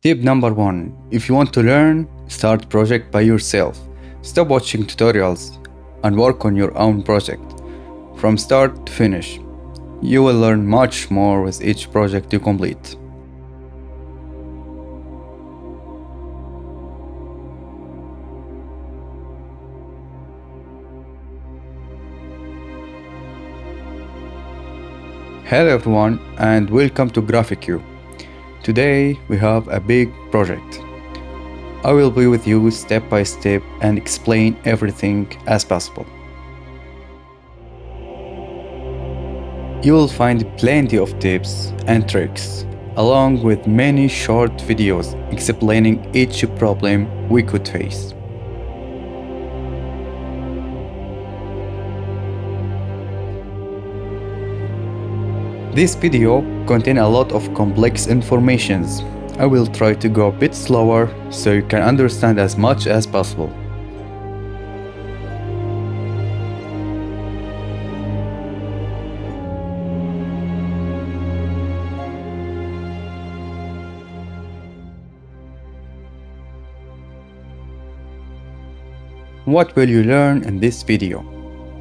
Tip number 1. If you want to learn, start project by yourself. Stop watching tutorials and work on your own project. From start to finish, you will learn much more with each project you complete. Hello everyone and welcome to GraphicU. Today we have a big project. I will be with you step by step and explain everything as possible. You will find plenty of tips and tricks, along with many short videos explaining each problem we could face. This video contains a lot of complex informations. I will try to go a bit slower so you can understand as much as possible. What will you learn in this video?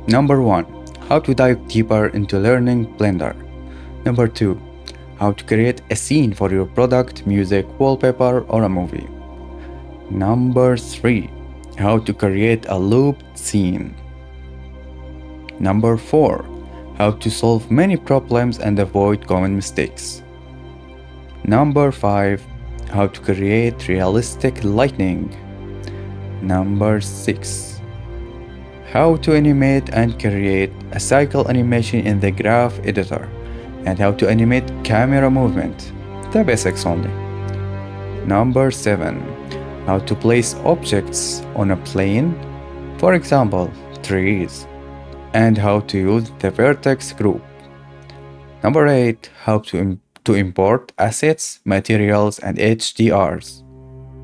Number 1. How to dive deeper into learning Blender. Number 2. How to create a scene for your product, music, wallpaper, or a movie. Number 3. How to create a looped scene. Number 4. How to solve many problems and avoid common mistakes. Number 5. How to create realistic lighting. Number 6. How to animate and create a cycle animation in the graph editor, and how to animate camera movement, the basics only. Number 7. How to place objects on a plane, for example, trees, and how to use the Vertex Group. Number 8. How to import assets, materials, and HDRIs,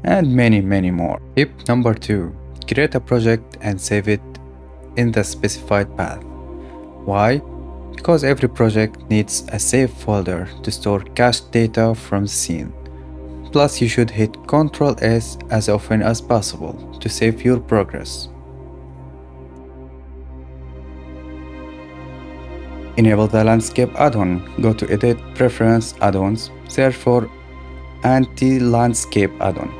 and many more. Tip number 2. Create a project and save it in the specified path. Why? Because every project needs a save folder to store cached data from the scene. Plus, you should hit Ctrl S as often as possible to save your progress. Enable the landscape add-on. Go to Edit, Preference, Add-ons, search for Anti-Landscape add-on.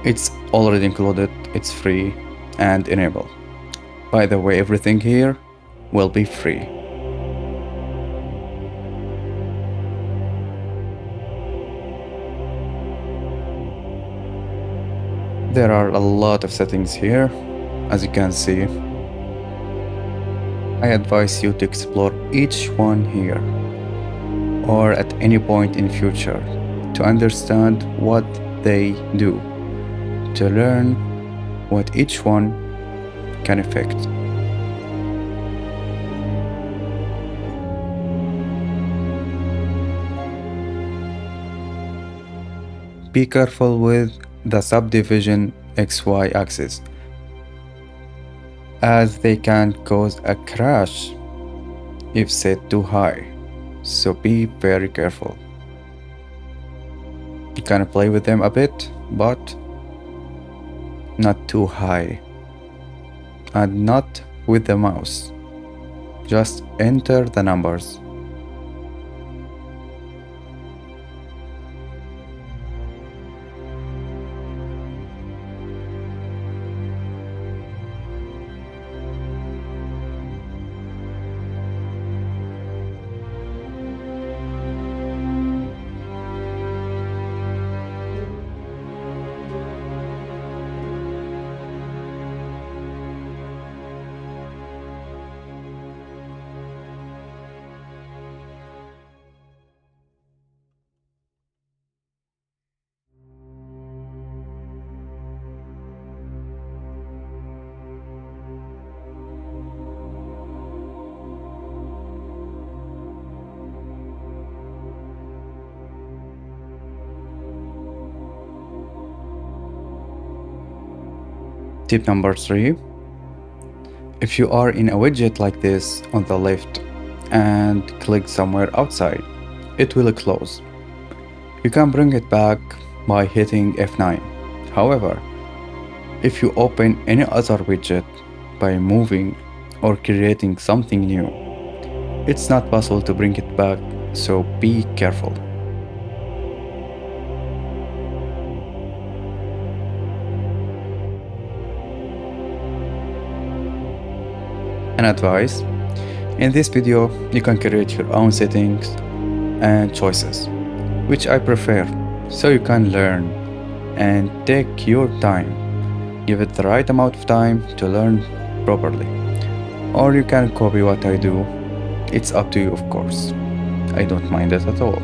It's already included, it's free, and enable. By the way, everything here will be free. There are a lot of settings here, as you can see. I advise you to explore each one here, or at any point in future, to understand what they do, to learn what each one can affect. Be careful with the subdivision XY axis, as they can cause a crash if set too high, so be very careful. You can play with them a bit, but not too high, and not with the mouse. Just enter the numbers. Tip number 3. If you are in a widget like this on the left and click somewhere outside, it will close. You can bring it back by hitting F9. However, if you open any other widget by moving or creating something new, it's not possible to bring it back, so be careful. An advice: in this video, you can create your own settings and choices, which I prefer, so you can learn and take your time. Give it the right amount of time to learn properly. Or you can copy what I do. It's up to you, of course. I don't mind it at all.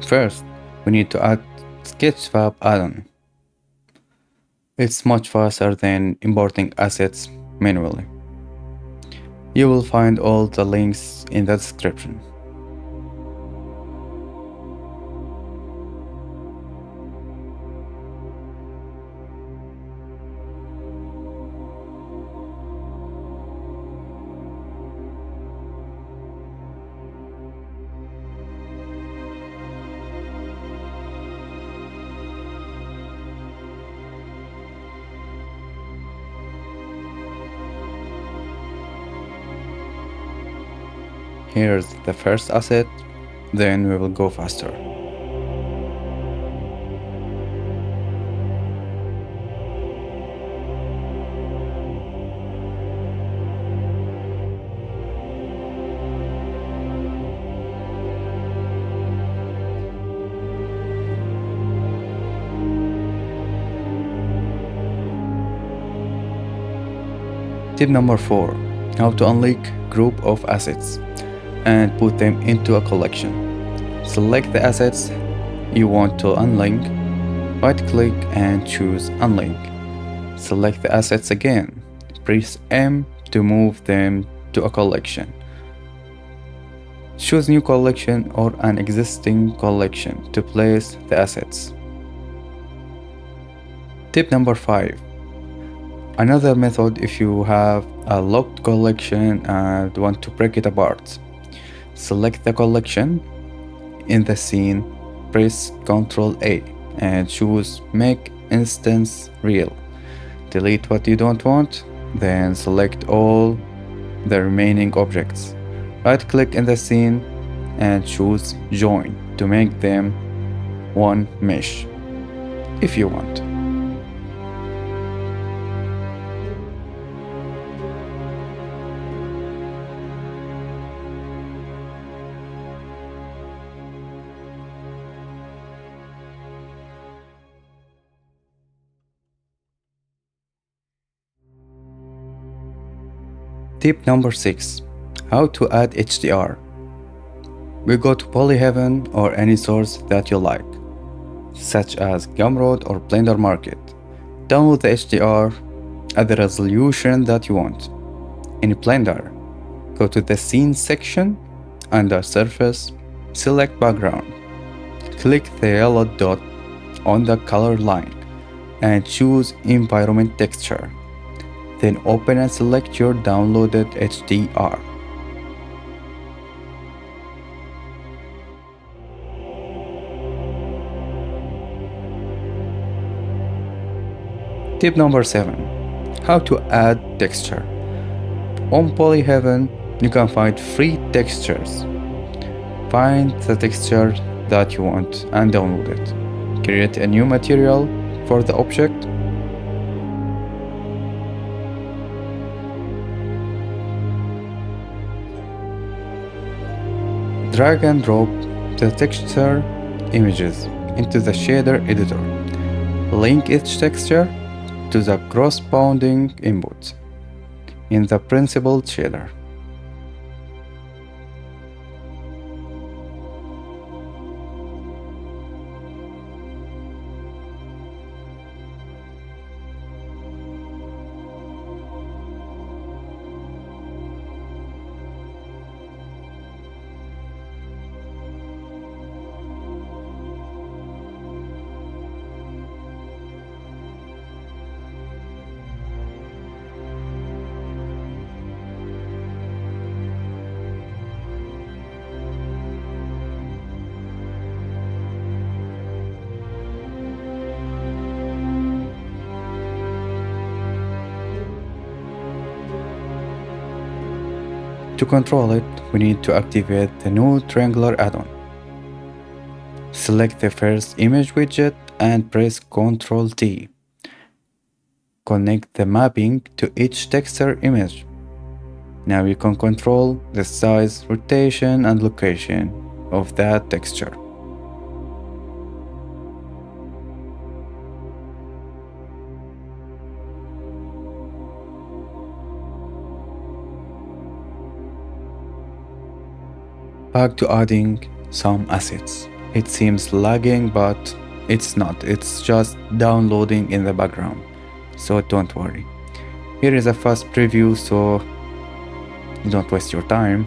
First, we need to add Sketchfab add-on. It's much faster than importing assets manually. You will find all the links in the description. Here's the first asset, then we will go faster. Tip number 4. How to unlink group of assets and put them into a collection. Select the assets you want to unlink, right-click and choose Unlink. Select the assets again, press M to move them to a collection. Choose New Collection or an existing collection to place the assets. Tip number 5. Another method if you have a locked collection and want to break it apart. Select the collection. In the scene, press Ctrl A and choose Make Instance Real. Delete what you don't want, then select all the remaining objects. Right-click in the scene and choose Join to make them one mesh, if you want. Tip number 6. How to add HDR. We go to Polyheaven or any source that you like, such as Gumroad or Blender Market. Download the HDR at the resolution that you want. In Blender, go to the Scene section, under Surface, select Background. Click the yellow dot on the color line and choose Environment Texture. Then open and select your downloaded HDR. Tip number 7. How to add texture. On Polyheaven, you can find free textures. Find the texture that you want and download it. Create a new material for the object. Drag and drop the texture images into the shader editor. Link each texture to the corresponding input in the principal shader. To control it, we need to activate the new triangular add-on. Select the first image widget and press Ctrl T. Connect the mapping to each texture image. Now you can control the size, rotation, and location of that texture. Back to adding some assets. It seems lagging, but it's not. It's just downloading in the background, so don't worry. Here is a fast preview, so don't waste your time.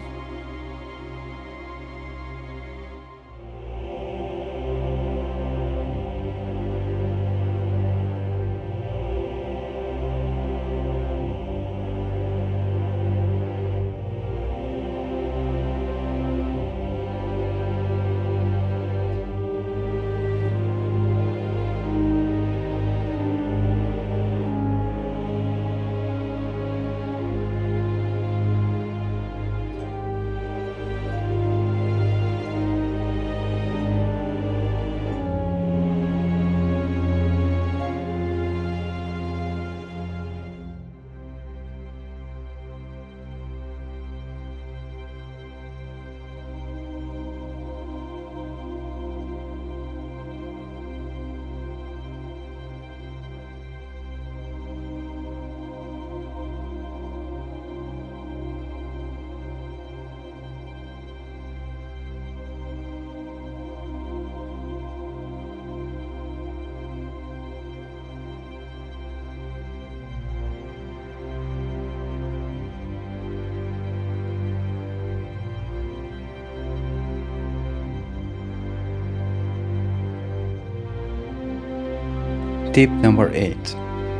Tip number 8.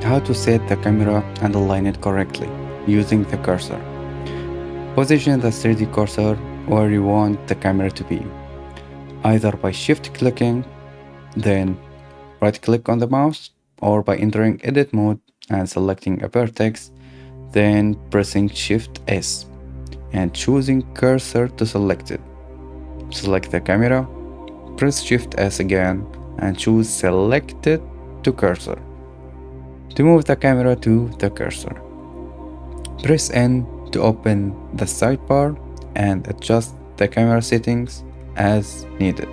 How to set the camera and align it correctly using the cursor. Position the 3D cursor where you want the camera to be, either by shift clicking, then right click on the mouse, or by entering edit mode and selecting a vertex, then pressing shift S and choosing cursor to select it. Select the camera, press shift S again and choose selected to cursor. To move the camera to the cursor, press N to open the sidebar and adjust the camera settings as needed.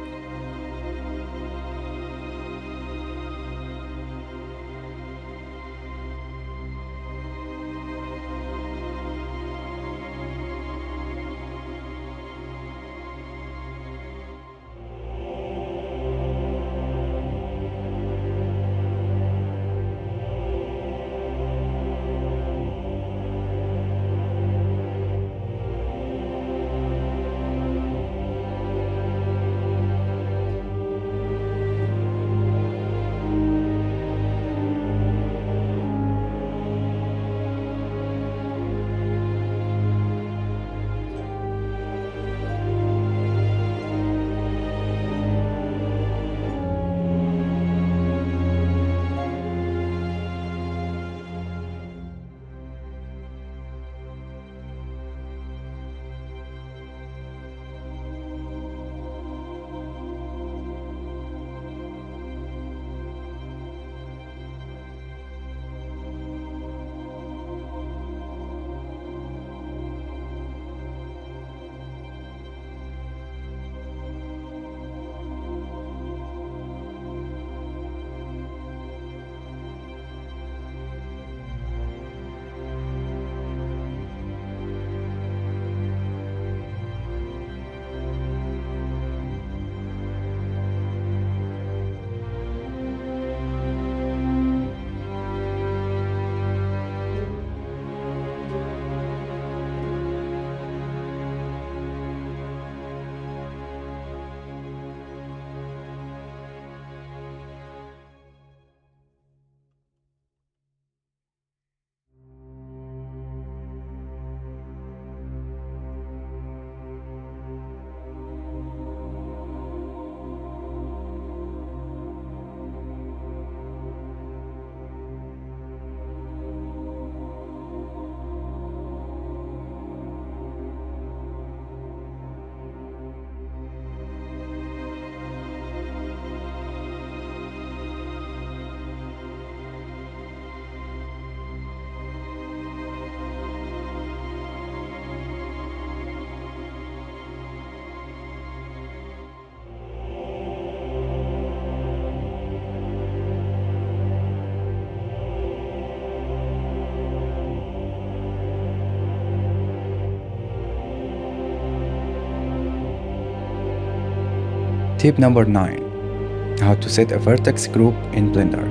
Tip number 9. How to set a vertex group in Blender.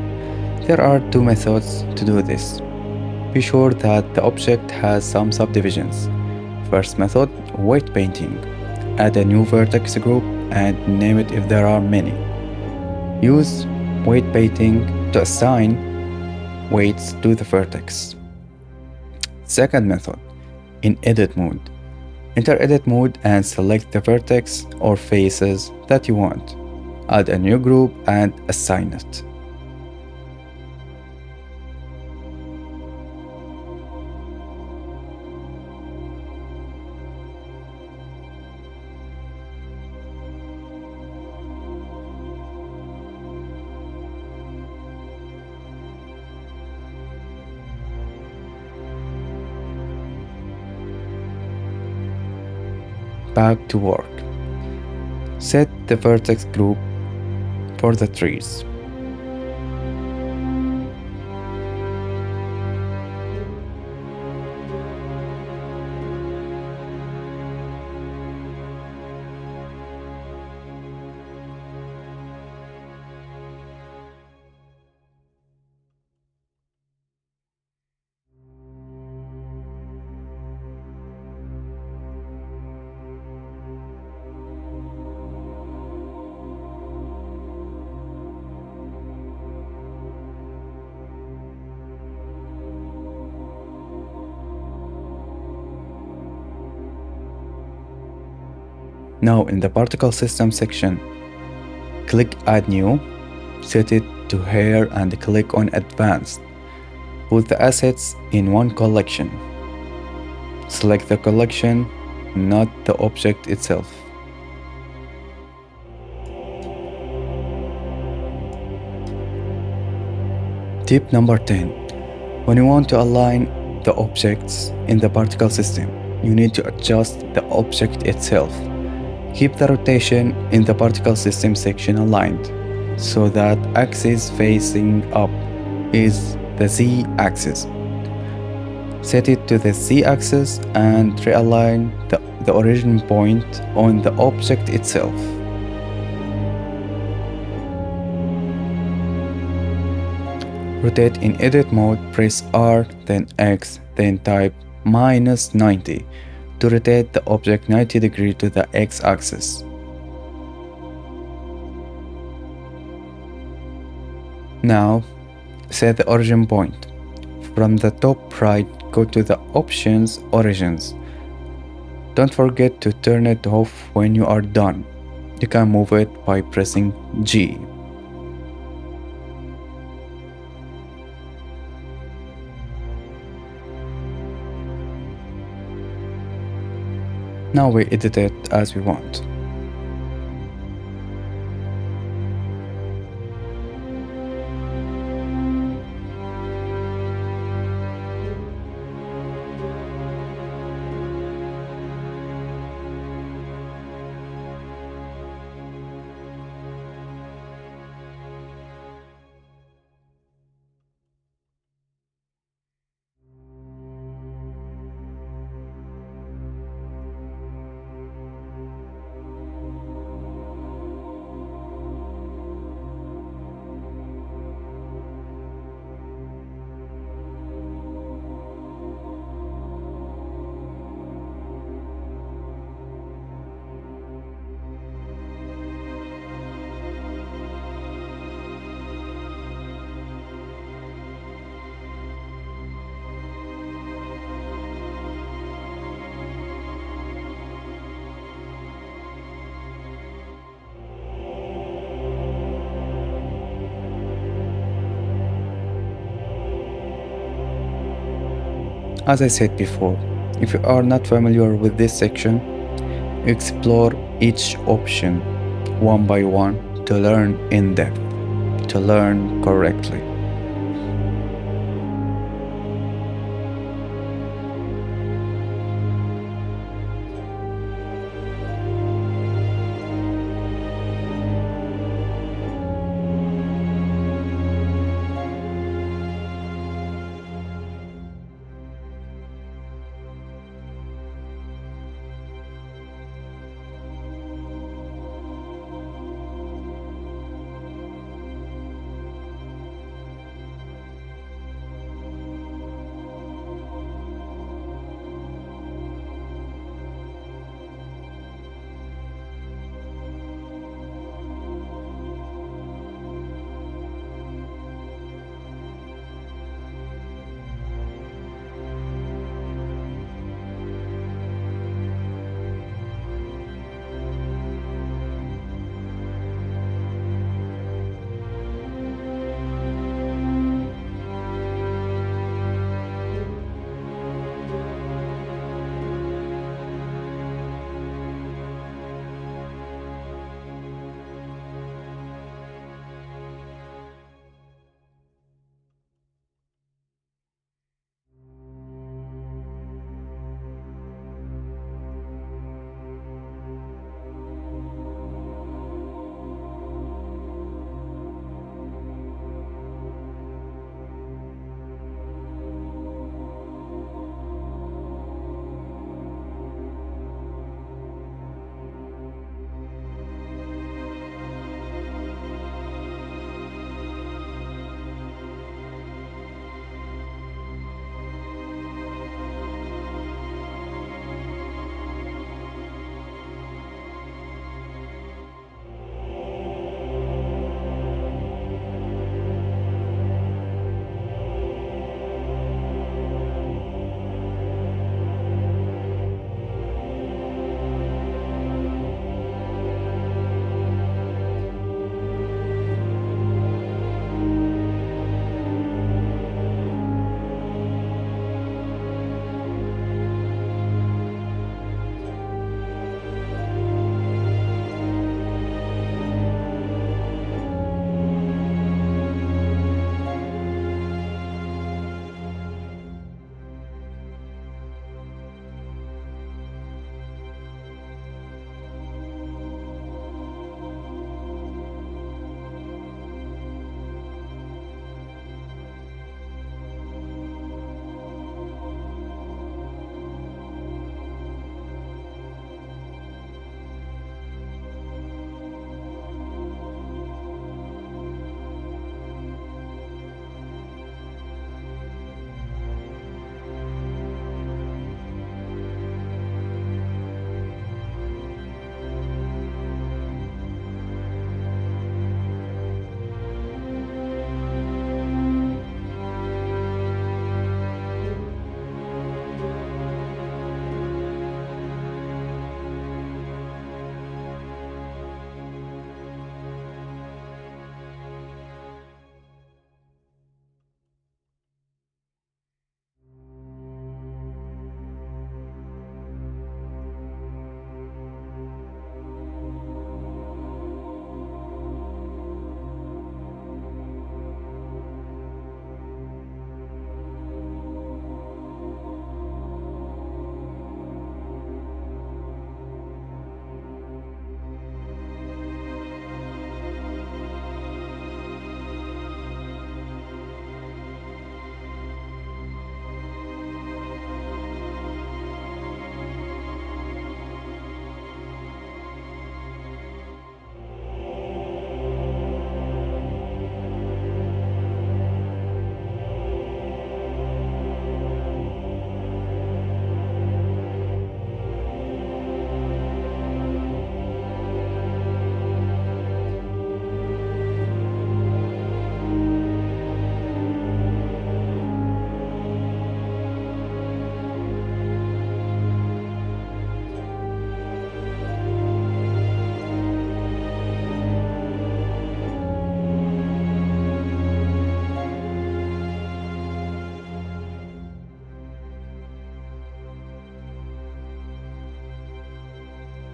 There are two methods to do this. Be sure that the object has some subdivisions. First method, weight painting. Add a new vertex group and name it if there are many. Use weight painting to assign weights to the vertex. Second method, in edit mode. Enter edit mode and select the vertex or faces that you want. Add a new group and assign it. Back to work. Set the vertex group for the trees. Now in the particle system section, click add new, set it to hair and click on advanced. Put the assets in one collection. Select the collection, not the object itself. Tip number 10. When you want to align the objects in the particle system, you need to adjust the object itself. Keep the rotation in the particle system section aligned so that axis facing up is the z-axis. Set it to the z-axis and realign the origin point on the object itself. Rotate in edit mode, press R, then X, then type -90 to rotate the object 90 degrees to the x-axis. Now, set the origin point. From the top right, go to the Options Origins. Don't forget to turn it off when you are done. You can move it by pressing G. Now we edit it as we want. As I said before, if you are not familiar with this section, explore each option one by one to learn in depth, to learn correctly.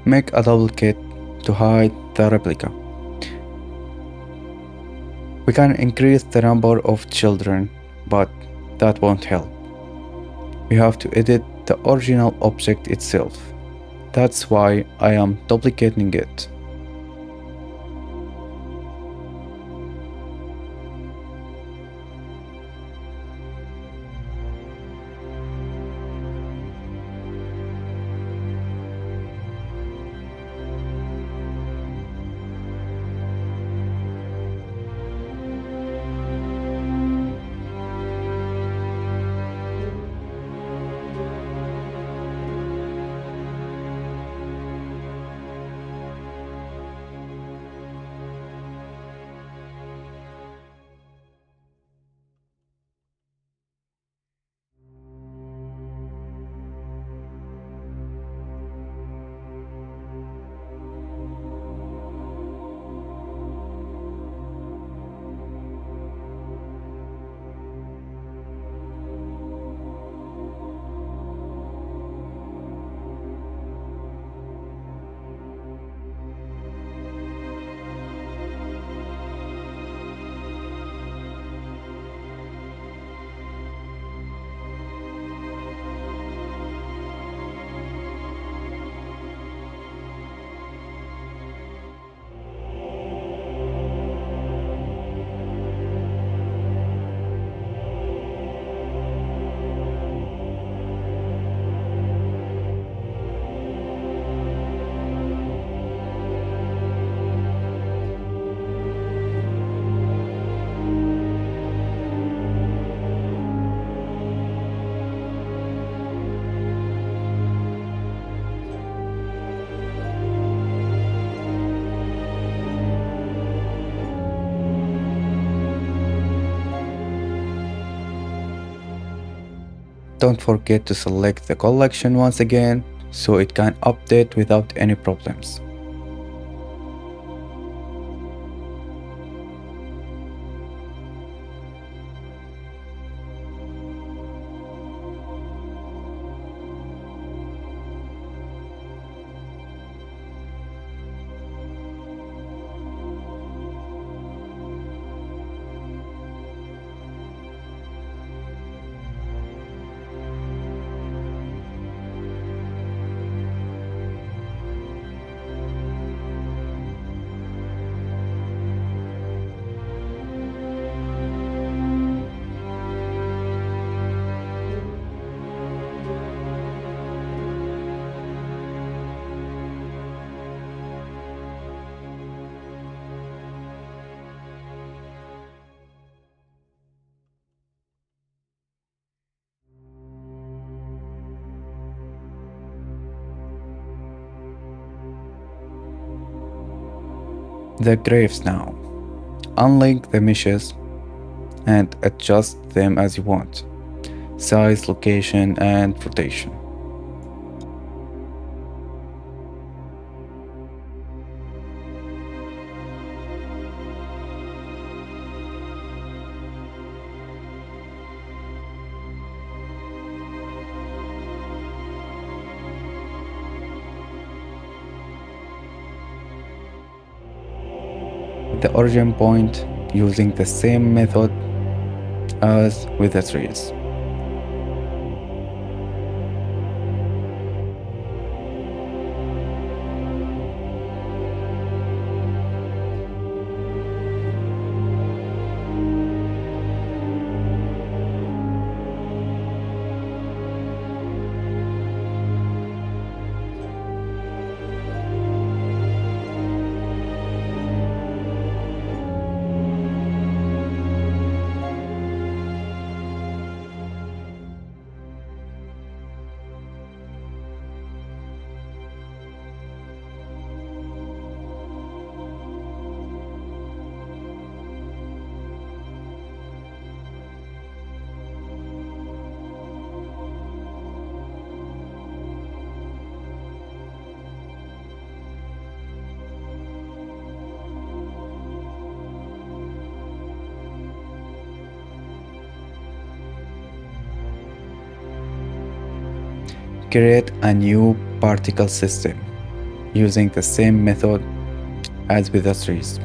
Make a double kit to hide the replica. We can increase the number of children, but that won't help. We have to edit the original object itself. That's why I am duplicating it. Don't forget to select the collection once again so it can update without any problems. The graves now. Unlink the meshes and adjust them as you want. Size, location, and rotation. The origin point using the same method as with the trees. Create a new particle system. using the same method as with the trees.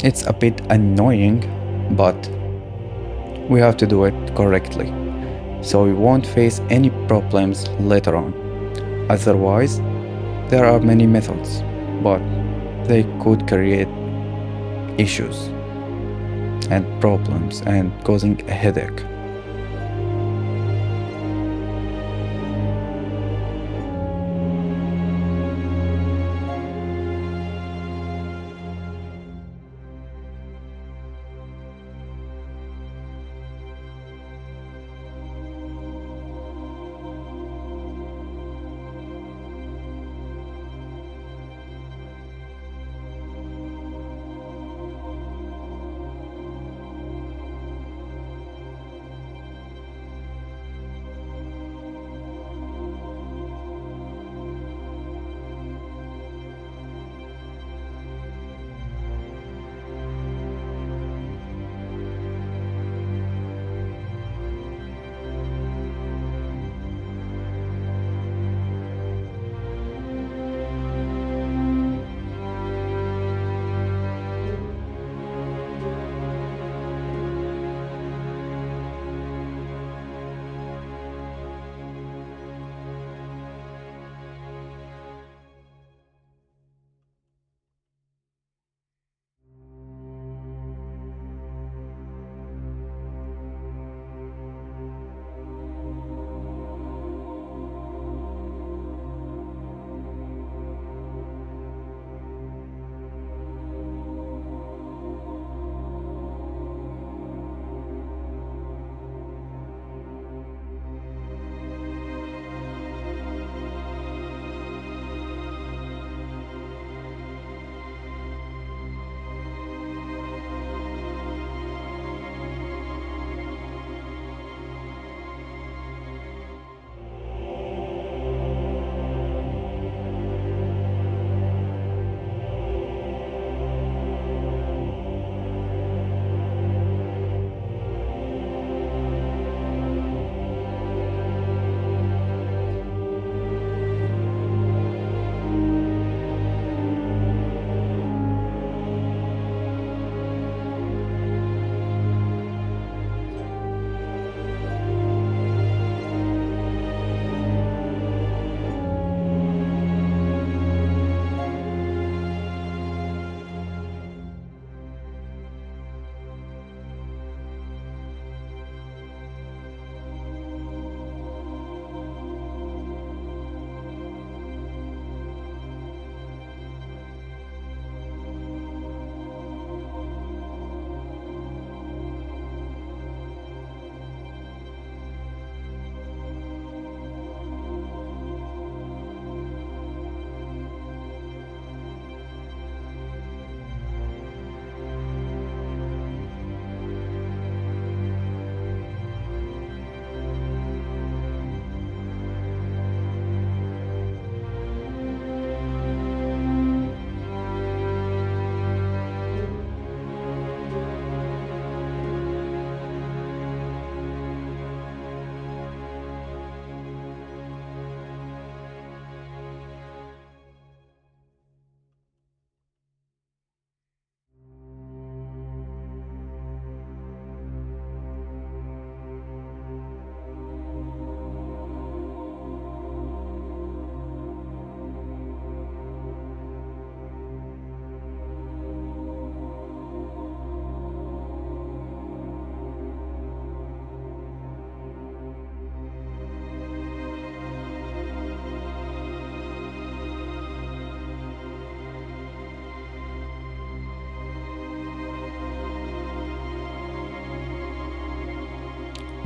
It's a bit annoying, but we have to do it correctly, so we won't face any problems later on. Otherwise, there are many methods, but they could create issues and problems and causing a headache.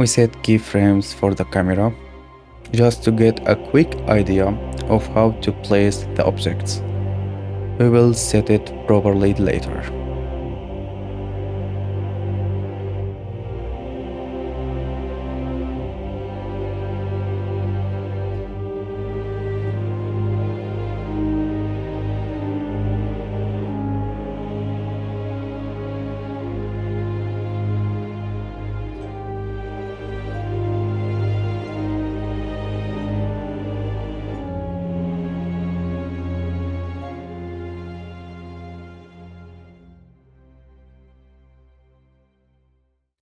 We set keyframes for the camera just to get a quick idea of how to place the objects. We will set it properly later.